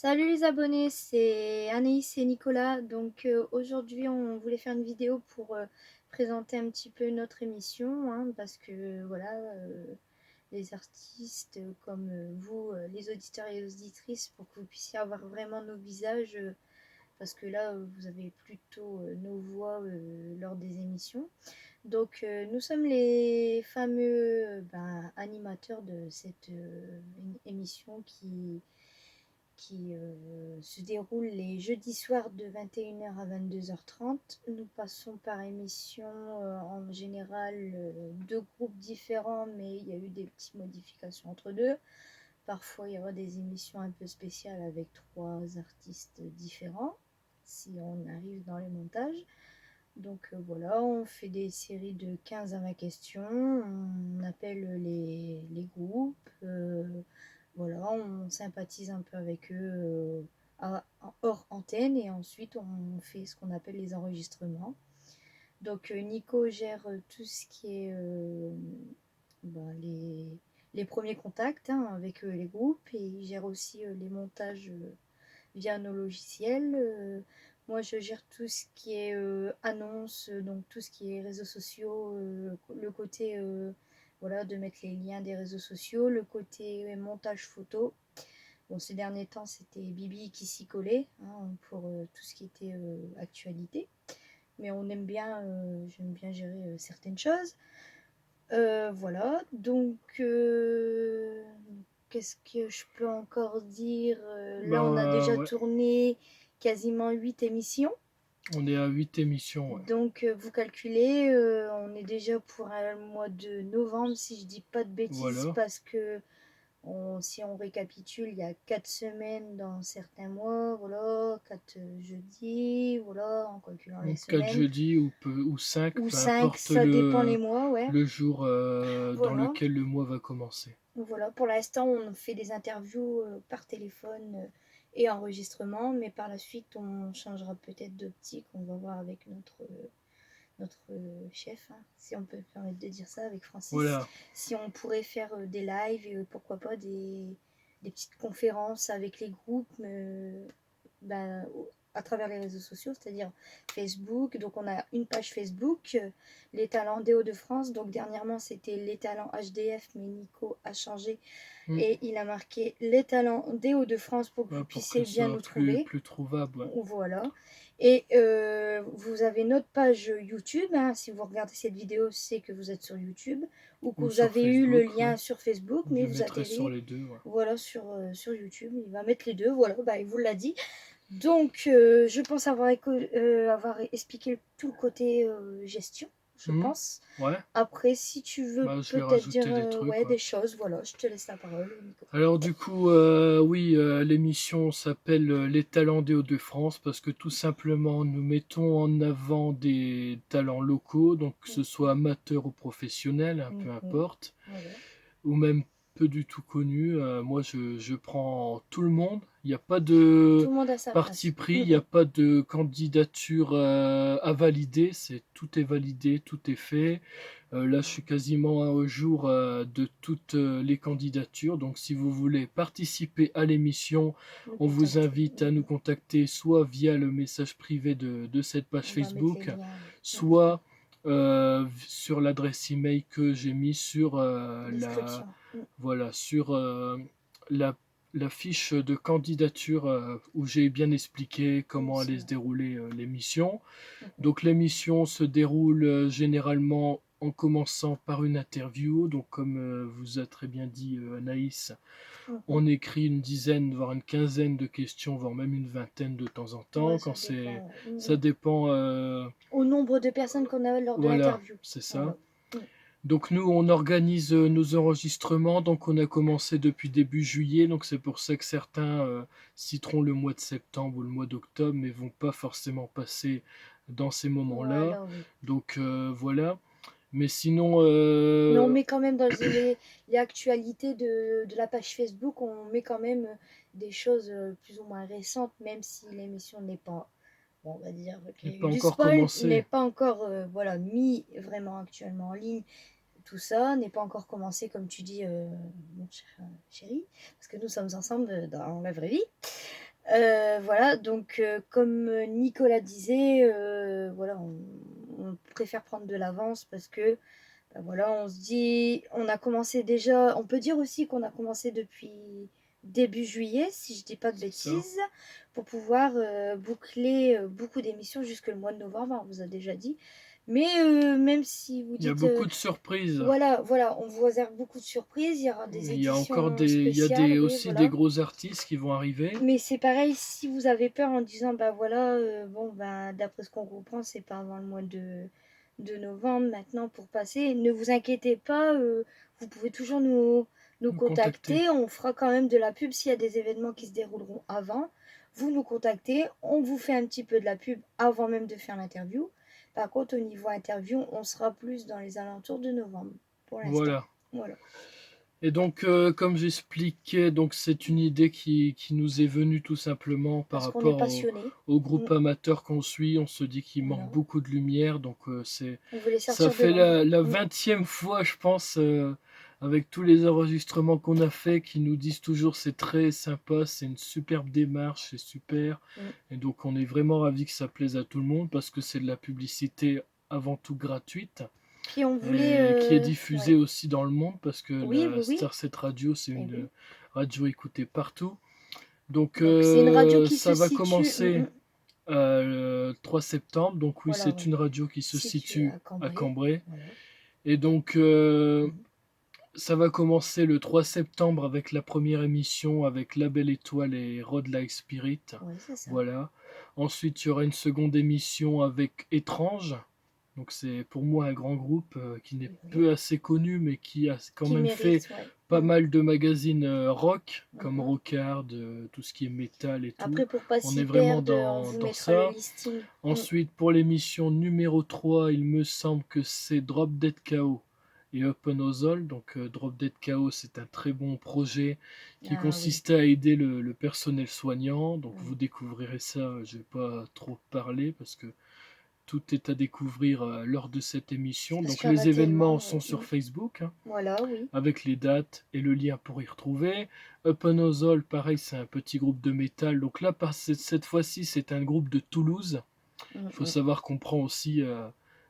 Salut les abonnés, c'est Anaïs et Nicolas. Aujourd'hui, on voulait faire une vidéo pour présenter un petit peu notre émission, hein, parce que voilà, les artistes comme vous, les auditeurs et auditrices, pour que vous puissiez avoir vraiment nos visages, parce que là, vous avez plutôt nos voix lors des émissions. Nous sommes les fameux animateurs de cette émission qui se déroule les jeudis soirs de 21h à 22h30. Nous passons par émission en général deux groupes différents, mais il y a eu des petites modifications entre deux. Parfois, il y aura des émissions un peu spéciales avec trois artistes différents, si on arrive dans les montages. Voilà, on fait des séries de 15 à 20 questions, on appelle les groupes, voilà, on sympathise un peu avec eux hors antenne et ensuite on fait ce qu'on appelle les enregistrements. Nico gère tout ce qui est les premiers contacts, hein, avec les groupes, et il gère aussi les montages via nos logiciels. Moi, je gère tout ce qui est annonces, donc tout ce qui est réseaux sociaux, le côté voilà, de mettre les liens des réseaux sociaux, le côté montage photo. Bon, ces derniers temps, c'était Bibi qui s'y collait, hein, pour tout ce qui était actualité. Mais j'aime bien gérer certaines choses. Voilà, qu'est-ce que je peux encore dire? Là, on a déjà Ouais, tourné quasiment 8 émissions. on est à 8 émissions. Ouais. Vous calculez, on est déjà pour un mois de novembre, si je dis pas de bêtises, Voilà. parce que si on récapitule, il y a 4 semaines dans certains mois, voilà, 4 jeudis, voilà, en calculant les Donc 4 semaines, jeudis ou 5, ou peu 5, importe ça dépend les mois, ouais. le jour dans Voilà. lequel le mois va commencer. Voilà, pour l'instant, on fait des interviews par téléphone et enregistrement, mais par la suite, on changera peut-être d'optique. On va voir avec notre chef, hein, si on peut me permettre de dire ça, avec Francis, Voilà. si on pourrait faire des lives et pourquoi pas des petites conférences avec les groupes, ben, à travers les réseaux sociaux, c'est-à-dire Facebook. Donc on a une page Facebook, les talents des Hauts-de-France. Donc dernièrement c'était les talents HDF, mais Nico a changé Mm. et il a marqué les talents des Hauts-de-France pour que Ouais, vous pour que puissiez ce bien soit nous trouver. plus trouvable. Ouais. Voilà. Et vous avez notre page YouTube, hein. Si vous regardez cette vidéo, c'est que vous êtes sur YouTube ou que Ou vous sur avez eu le Facebook, lien ouais. sur Facebook, mais Je vous mettrai sur atterrez, les deux. Ouais. voilà, sur YouTube. Il va mettre les deux, voilà, bah, il vous l'a dit. Je pense avoir expliqué tout le côté gestion, je Mm. pense. Ouais. Après, si tu veux Bah, je vais peut-être dire rajouter des trucs. ouais, Ouais. des choses, voilà, je te laisse la parole, Nico. Alors du coup, oui, l'émission s'appelle Les talents des Hauts-de-France parce que tout simplement nous mettons en avant des talents locaux, donc que ce soit Mhm. amateurs ou professionnels, hein, peu Mhm. importe, Voilà. ou même peu du tout connus. Moi, je prends tout le monde. Il n'y a pas Tout de le monde a sa parti place. pris, il n'y a pas de candidature à valider. Tout est validé, tout est fait. Là, je suis quasiment au jour de toutes les candidatures. Donc, si vous voulez participer à l'émission, Nous on vous contacter. invite à nous contacter soit via le message privé de cette page On va mettre les Facebook, liens. soit sur l'adresse email que j'ai mis sur Description. voilà, sur la, la fiche de candidature où j'ai bien expliqué comment allait se Aussi. dérouler l'émission. Mhm. Donc l'émission se déroule généralement en commençant par une interview. Donc comme vous a très bien dit Anaïs, Mhm. on écrit une dizaine, voire une quinzaine de questions, voire même une vingtaine de temps en temps. Ouais, Quand ça dépend. Ouais. ça dépend, Au nombre de personnes qu'on a lors de voilà, l'interview. c'est ça. Voilà. Mm. Donc nous, on organise nos enregistrements. Donc on a commencé depuis début juillet. Donc c'est pour ça que certains citeront le mois de septembre ou le mois d'octobre, mais vont pas forcément passer dans ces moments-là. Voilà, oui. Donc voilà. Mais sinon, Mais on met quand même dans les actualités de la page Facebook, on met quand même des choses plus ou moins récentes, même si l'émission n'est pas, bon, on va dire qu'il n'est y a pas eu du encore spoil, n'est commencé. pas encore voilà, mis vraiment actuellement en ligne. Tout ça n'est pas encore commencé, comme tu dis, mon cher chéri, parce que nous sommes ensemble dans la vraie vie. Voilà, donc comme Nicolas disait, voilà, on préfère prendre de l'avance parce que, bah, voilà, on se dit on a commencé déjà on peut dire aussi qu'on a commencé depuis début juillet, si je dis pas de C'est ça. bêtises, pour pouvoir, boucler, beaucoup d'émissions jusque le mois de novembre, on vous a déjà dit. Mais même si vous Il y a dites, beaucoup de surprises. voilà, on vous réserve beaucoup de surprises, il y aura des Il y a encore éditions des, il y a spéciales, des, oui, aussi des voilà. gros artistes qui vont arriver. Mais c'est pareil, si vous avez peur en disant, bah voilà, bon, bah, d'après ce qu'on comprend, c'est pas avant le mois de novembre maintenant pour passer. Ne vous inquiétez pas, vous pouvez toujours nous Nous contacter. contacter. On fera quand même de la pub s'il y a des événements qui se dérouleront avant. Vous nous contactez, on vous fait un petit peu de la pub avant même de faire l'interview. Par contre, au niveau interview, on sera plus dans les alentours de novembre pour l'instant. Voilà. Voilà. Et donc, comme j'expliquais, donc c'est une idée qui nous est venue tout simplement par Parce qu'on est rapport passionné. au groupe amateur qu'on suit. On se dit qu'il manque Voilà. beaucoup de lumière, donc On voulait ça sortir de fait l'ombre. la 20e fois, je pense, avec tous les enregistrements qu'on a fait, qui nous disent toujours c'est très sympa, c'est une superbe démarche, c'est super. Et donc, on est vraiment ravis que ça plaise à tout le monde parce que c'est de la publicité avant tout gratuite. Puis on Et qui est voulait, diffusée ouais. aussi dans le monde parce que Oui, la oui, oui. Star 7 Radio, c'est Eh une oui. radio écoutée partout. Donc Donc c'est une radio qui ça se va situe, commencer le 3 septembre. Donc oui, voilà, c'est ouais, une radio qui se située situe à à Cambrai. Cambrai. Voilà. Et donc ça va commencer le 3 septembre avec la première émission avec La Belle Étoile et Rod Like Spirit. Ouais, c'est ça. Voilà. Ensuite, il y aura une seconde émission avec Étrange. Donc c'est pour moi un grand groupe qui n'est Oui. peu assez connu, mais qui a quand Qui même fait mérite, ouais. pas mal de magazines rock, comme Mhm. Rockard, tout ce qui est métal et tout. Après, pour pas On s'y est vraiment perdre, on dans, vous dans mettra le ça. listing. Ensuite, pour l'émission numéro 3, il me semble que c'est Drop Dead KO et Open Ozol. Donc Drop Dead KO, c'est un très bon projet qui Ah oui. consistait à aider le personnel soignant. Donc Mm. vous découvrirez ça, je vais pas trop parler parce que tout est à découvrir lors de cette émission. Parce Donc qu'il y en a les événements tellement, sont ouais. sur Facebook, hein, Voilà, oui. avec les dates et le lien pour y retrouver. Open Ozol, pareil, c'est un petit groupe de métal. Donc là, cette fois-ci, c'est un groupe de Toulouse. Il faut savoir qu'on prend aussi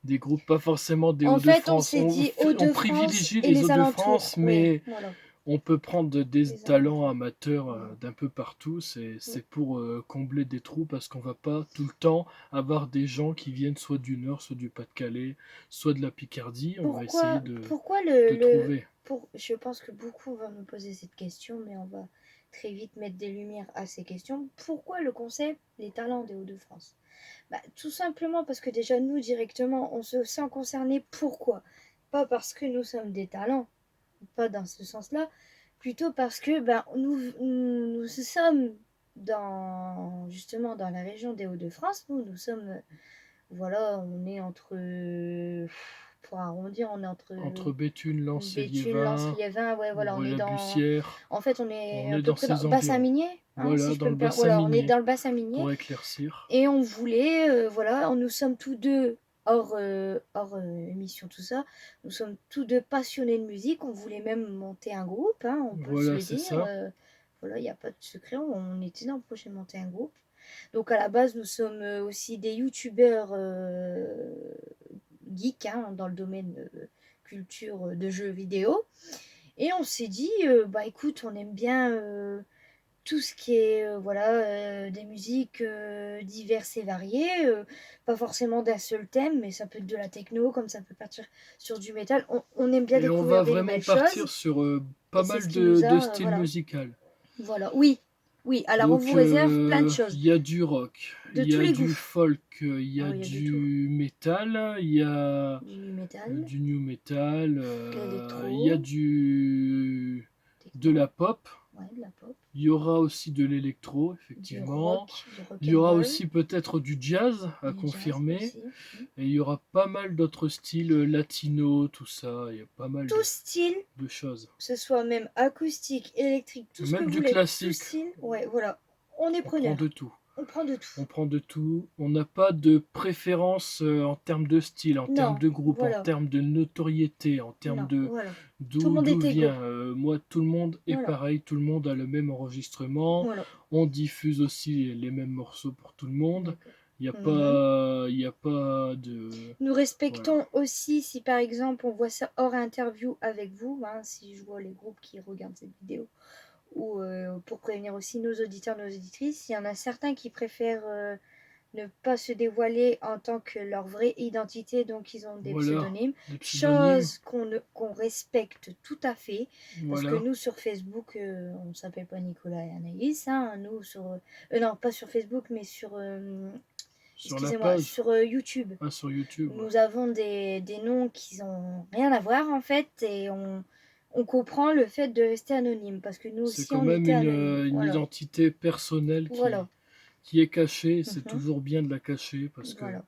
des groupes, pas forcément des En fait, on Hauts-de-France. s'est dit On Hauts-de-France privilégie et les les alentours. Hauts-de-France, Oui, mais voilà. on peut prendre des Les talents alentours. amateurs Voilà. d'un peu partout. C'est pour combler des trous parce qu'on va pas tout le temps avoir des gens qui viennent soit du Nord, soit du Pas-de-Calais, soit de la Picardie. On va essayer Pourquoi de trouver. je pense que beaucoup vont me poser cette question, mais on va très vite mettre des lumières à ces questions. Pourquoi le concept Les talents des Hauts-de-France? Bah, tout simplement parce que déjà nous directement on se sent concerné. Pourquoi? Pas parce que nous sommes des talents, pas dans ce sens-là, plutôt parce que ben, nous sommes justement dans la région des Hauts-de-France. Nous sommes, voilà, on est entre, pour arrondir, on est entre Entre Béthune, Lens et Béthune, Lens, Liévin, Liévin, ouais, voilà, on est dans, Bussière, en fait, on est on à est peu dans près dans ces le bassin environs. minier, hein, si Voilà, je dans peux le me permettre. bassin Voilà, on est minier, dans le bassin minier. pour éclaircir. Et on voulait, voilà, nous sommes tous deux, hors émission, tout ça, nous sommes tous deux passionnés de musique. On voulait même monter un groupe, hein, on peut se Voilà, le c'est dire. ça. Voilà, il n'y a pas de secret, on était dans le projet de monter un groupe. Donc à la base, nous sommes aussi des youtubeurs geeks, hein, dans le domaine culture de jeux vidéo. Et on s'est dit, bah écoute, on aime bien tout ce qui est voilà, des musiques diverses et variées, pas forcément d'un seul thème, mais ça peut être de la techno, comme ça peut partir sur du métal. On aime bien Et on va découvrir des vraiment nouvelles partir choses, sur pas et c'est ce mal qui nous de a, styles voilà. musicaux. Voilà, oui, oui. Alors on Donc vous réserve plein de choses, il y a du rock, de il y tous a les du goûts. folk, il y Ah a oui, il y a de tout. du métal, il y a Du métal, du new metal, il y a l'électro, de techno, la pop, ouais, de la pop, il y aura aussi de l'électro, du effectivement. rock, du rock Il y and aura roll, aussi peut-être du jazz à du jazz confirmer. aussi. Et il y aura pas mal d'autres styles latino, tout ça. Il y a pas mal Tout style, de choses. que ce soit même acoustique, électrique, tout ce que Même vous du voulez, tout classique. style, ouais, voilà, on est On prend de preneur. tout. On prend de tout. On prend de tout. On n'a pas de préférence en termes de style, en termes Non, de groupe, en voilà. termes de notoriété, en termes Non, de voilà. Tout le d'où monde d'où est égaux. vient. Moi, tout le monde est Voilà, pareil, tout le monde a le même enregistrement. voilà. On diffuse aussi les mêmes morceaux pour tout le monde. D'accord. Mhm. Il y a pas de Nous voilà. respectons aussi si par exemple on voit ça hors interview avec vous, hein, si je vois les groupes qui regardent cette vidéo, ou pour prévenir aussi nos auditeurs, nos auditrices, il y en a certains qui préfèrent ne pas se dévoiler en tant que leur vraie identité, donc ils ont des Voilà, pseudonymes, des pseudonymes. chose qu'on respecte tout à fait, parce que Voilà, nous sur Facebook, on s'appelle pas Nicolas et Anaïs, hein, nous sur, non pas sur Facebook, mais sur, sur la excusez-moi, page, sur YouTube. sur YouTube, ouais. Nous avons des noms qui n'ont rien à voir en fait, et on comprend le fait de rester anonyme, parce que nous C'est aussi quand on même était anonyme. une Voilà, identité personnelle voilà. qui est cachée. C'est Mhm. toujours bien de la cacher parce que Voilà.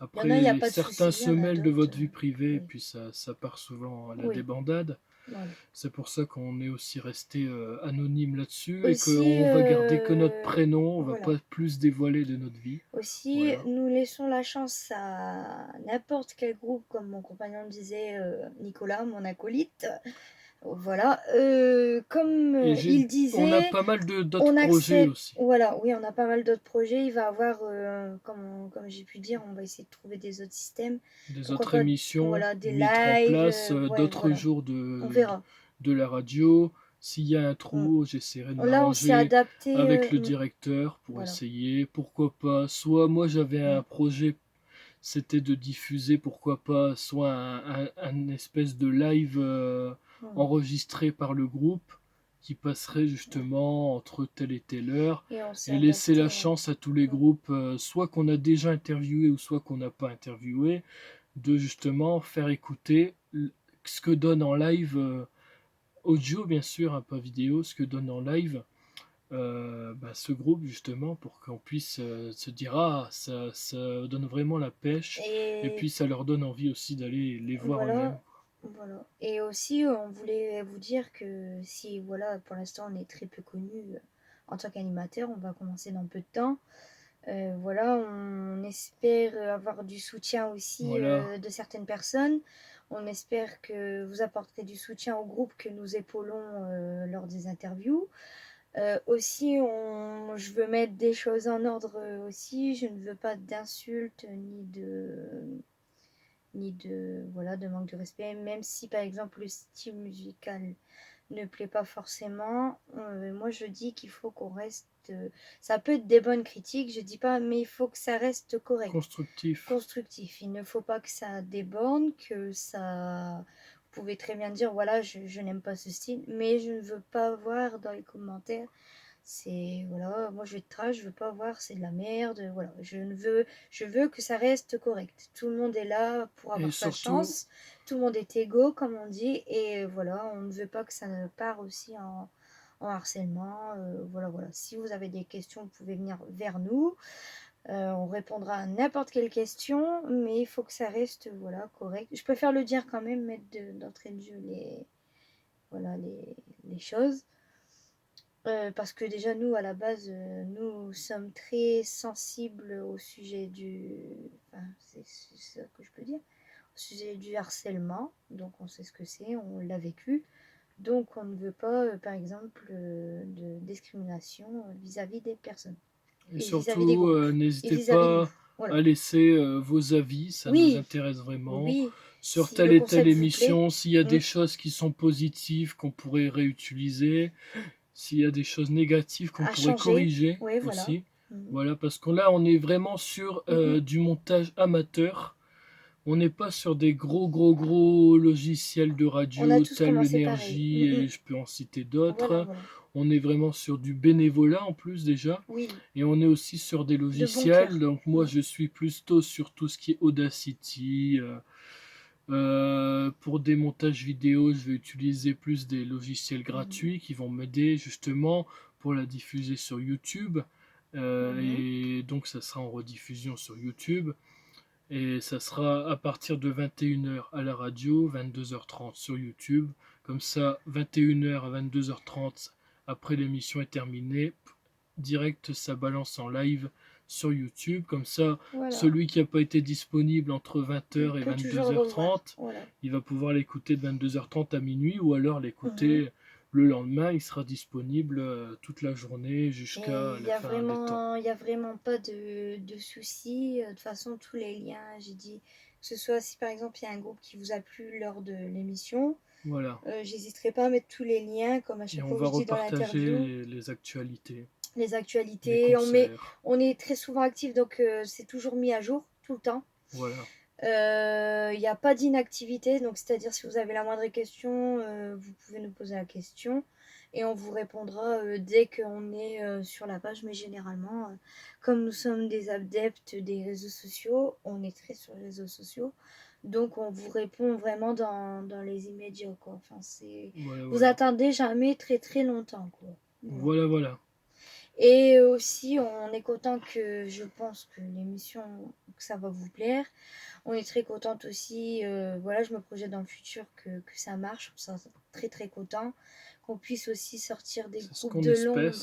Il y en a, il n'y a après, pas de certains souci, il y se en a mêlent de d'autres. votre vie privée et Oui, puis ça part souvent à la oui, débandade. voilà. C'est pour ça qu'on est aussi resté anonyme là-dessus et Aussi, qu'on va garder que notre prénom, on va voilà. pas plus dévoiler de notre vie. Aussi, Voilà. nous laissons la chance à n'importe quel groupe, comme mon compagnon disait, Nicolas, mon acolyte. Voilà. Comme Et il on a disait, pas mal d'autres on projets accepte. aussi. Voilà, oui, on a pas mal d'autres projets. Il va avoir, comme j'ai pu dire, on va essayer de trouver des autres systèmes. Des Pourquoi autres pas, émissions voilà, des mettre en lives. place, Ouais, d'autres voilà. jours On verra. de la radio. S'il y a un Mm. trou, j'essaierai de Là, on s'est m'arranger adapté. avec le directeur pour Voilà. essayer. Pourquoi pas, soit moi j'avais un Mm. projet, c'était de diffuser, pourquoi pas, soit un espèce de live Mm. enregistré par le groupe qui passerait Ouais. justement entre telle et telle heure Et on s'est et laisser la adapté, ouais. chance à tous les Mm. groupes, soit qu'on a déjà interviewé ou soit qu'on n'a pas interviewé, de justement faire écouter ce que donne en live, audio bien sûr, hein, pas vidéo, ce que donne en live ce groupe justement pour qu'on puisse se dire ah ça donne vraiment la pêche et Et puis ça leur donne envie aussi d'aller les voir eux-mêmes. voilà, voilà. Et aussi, on voulait vous dire que si, voilà, pour l'instant, on est très peu connu en tant qu'animateur, on va commencer dans peu de temps. Voilà, on espère avoir du soutien aussi Voilà, de certaines personnes. On espère que vous apporterez du soutien au groupe que nous épaulons lors des interviews. Aussi, je veux mettre des choses en ordre aussi. Je ne veux pas d'insultes ni de voilà de manque de respect, même si par exemple le style musical ne plaît pas forcément. Moi je dis qu'il faut qu'on reste, ça peut être des bonnes critiques, je dis pas, mais il faut que ça reste correct, constructif. constructif. Il ne faut pas que ça déborde, que ça, vous pouvez très bien dire voilà, je n'aime pas ce style, mais je ne veux pas voir dans les commentaires c'est voilà, moi je vais être trash, je veux pas voir, c'est de la merde, voilà, je veux que ça reste correct. Tout le monde est là pour Et avoir sa surtout, chance, tout le monde est égaux comme on dit, et voilà, on ne veut pas que ça ne part aussi en harcèlement, voilà, voilà. Si vous avez des questions, vous pouvez venir vers nous, on répondra à n'importe quelle question, mais il faut que ça reste voilà correct. Je préfère le dire quand même, mettre d'entrée de jeu voilà les choses. Parce que déjà, nous, à la base, nous sommes très sensibles au sujet enfin, c'est ça que je peux dire. Au sujet du harcèlement. Donc, on sait ce que c'est, on l'a vécu. Donc, on ne veut pas, par exemple, de discrimination vis-à-vis des personnes. et Et vis-à-vis des surtout groupes. Et n'hésitez vis-à-vis de nous. pas Voilà. à laisser vos avis, ça nous Oui, intéresse vraiment. oui. Sur Si telle le et telle concept vous plaît. émission, s'il y a Mm, des choses qui sont positives qu'on pourrait réutiliser, s'il y a des choses négatives qu'on à pourrait changer. corriger Oui, voilà. aussi. Mm, Voilà, parce que là, on est vraiment sur mm, mm. du montage amateur. On n'est pas sur des gros logiciels de On a radio, tous telle commencé pareil. énergie, Mm, mm. et je peux en citer Voilà, d'autres. voilà. On est vraiment sur du bénévolat en plus déjà. Oui, Et on est aussi sur des de bon logiciels. cœur. Donc moi, Mm. je suis plutôt sur tout ce qui est Audacity. Pour des montages vidéo, je vais utiliser plus des logiciels Mhm. gratuits qui vont m'aider justement pour la diffuser sur YouTube. Mhm. Et donc ça sera en rediffusion sur YouTube. Et ça sera à partir de 21 h à la radio, 22 h 30 sur YouTube. Comme ça, 21 h à 22 h 30 après l'émission est terminée, direct, ça balance en live sur YouTube. Comme ça, Voilà, celui qui n'a pas été disponible entre 20 il heures et peut toujours le revoir. 22h30, Voilà. il va pouvoir l'écouter de 22h30 à minuit, ou alors Mhm. l'écouter le lendemain. Il sera disponible toute la journée Et jusqu'à la fin des temps. il y a vraiment pas de soucis. De toute façon, tous les liens, j'ai dit, que ce soit si par exemple il y a un groupe qui vous a plu lors de l'émission, Voilà. j'hésiterai pas à mettre tous les liens, comme à Et chaque on fois que va je dis dans l'interview, repartager les actualités, les les actualités. concerts. On est très souvent actifs, donc c'est toujours mis à jour, tout le temps. Voilà. Il n'y a pas d'inactivité, donc c'est-à-dire si vous avez la moindre question, vous pouvez nous poser la question et on vous répondra dès qu'on est sur la page. Mais généralement, comme nous sommes des adeptes des réseaux sociaux, on est très sur les réseaux sociaux, donc on vous répond vraiment dans les immédiats, quoi. Enfin, Voilà, vous voilà. attendez jamais très très longtemps, quoi. Voilà. Voilà, voilà. Et aussi, on est content que je pense que l'émission, que ça va vous plaire. On est très contente aussi, voilà, je me projette dans le futur que ça marche, ça très très content. Qu'on puisse aussi sortir des C'est ce groupes qu'on de espère. Londres,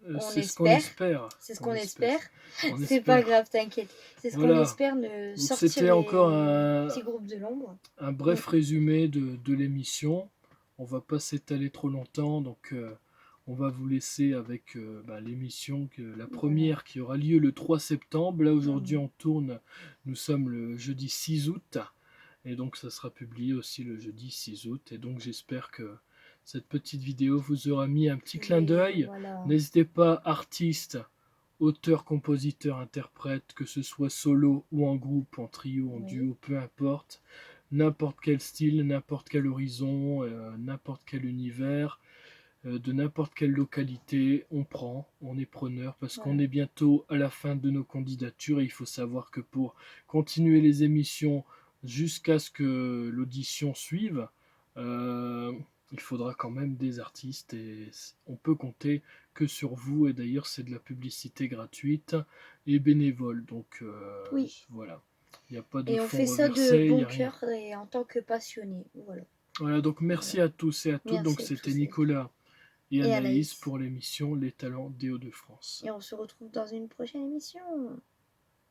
on C'est ce qu'on espère. espère. C'est ce On qu'on espère. espère. On C'est pas espère. grave, t'inquiète. C'est ce qu'on Voilà. espère, de Donc sortir c'était encore les petits groupes de l'ombre. un Mm. bref résumé de l'émission. On va pas s'étaler trop longtemps, donc on va vous laisser avec l'émission, la Voilà. première qui aura lieu le 3 septembre. Là aujourd'hui Mhm. on tourne, nous sommes le jeudi 6 août, et donc ça sera publié aussi le jeudi 6 août. Et donc j'espère que cette petite vidéo vous aura mis un petit clin Oui, d'œil. voilà. N'hésitez pas, artistes, auteurs, compositeurs, interprètes, que ce soit solo ou en groupe, en trio, en Oui. duo, peu importe, n'importe quel style, n'importe quel horizon, n'importe quel univers, de n'importe quelle localité, on prend, on est preneur, parce qu'on Voilà. est bientôt à la fin de nos candidatures, et il faut savoir que pour continuer les émissions jusqu'à ce que l'audition suive, euh, il faudra quand même des artistes, et on peut compter que sur vous. Et d'ailleurs c'est de la publicité gratuite et bénévole, donc Oui. voilà, il n'y a pas de Et on fonds fait ça de reversés, il n'y bon a rien. cœur et en tant que passionné. Voilà. Voilà, donc Voilà. merci à tous et à toutes. Donc Merci à c'était tous et à toutes. Nicolas et Et Anaïs Anaïs. pour l'émission Les Talents des Hauts-de-France. Et on se retrouve dans une prochaine émission.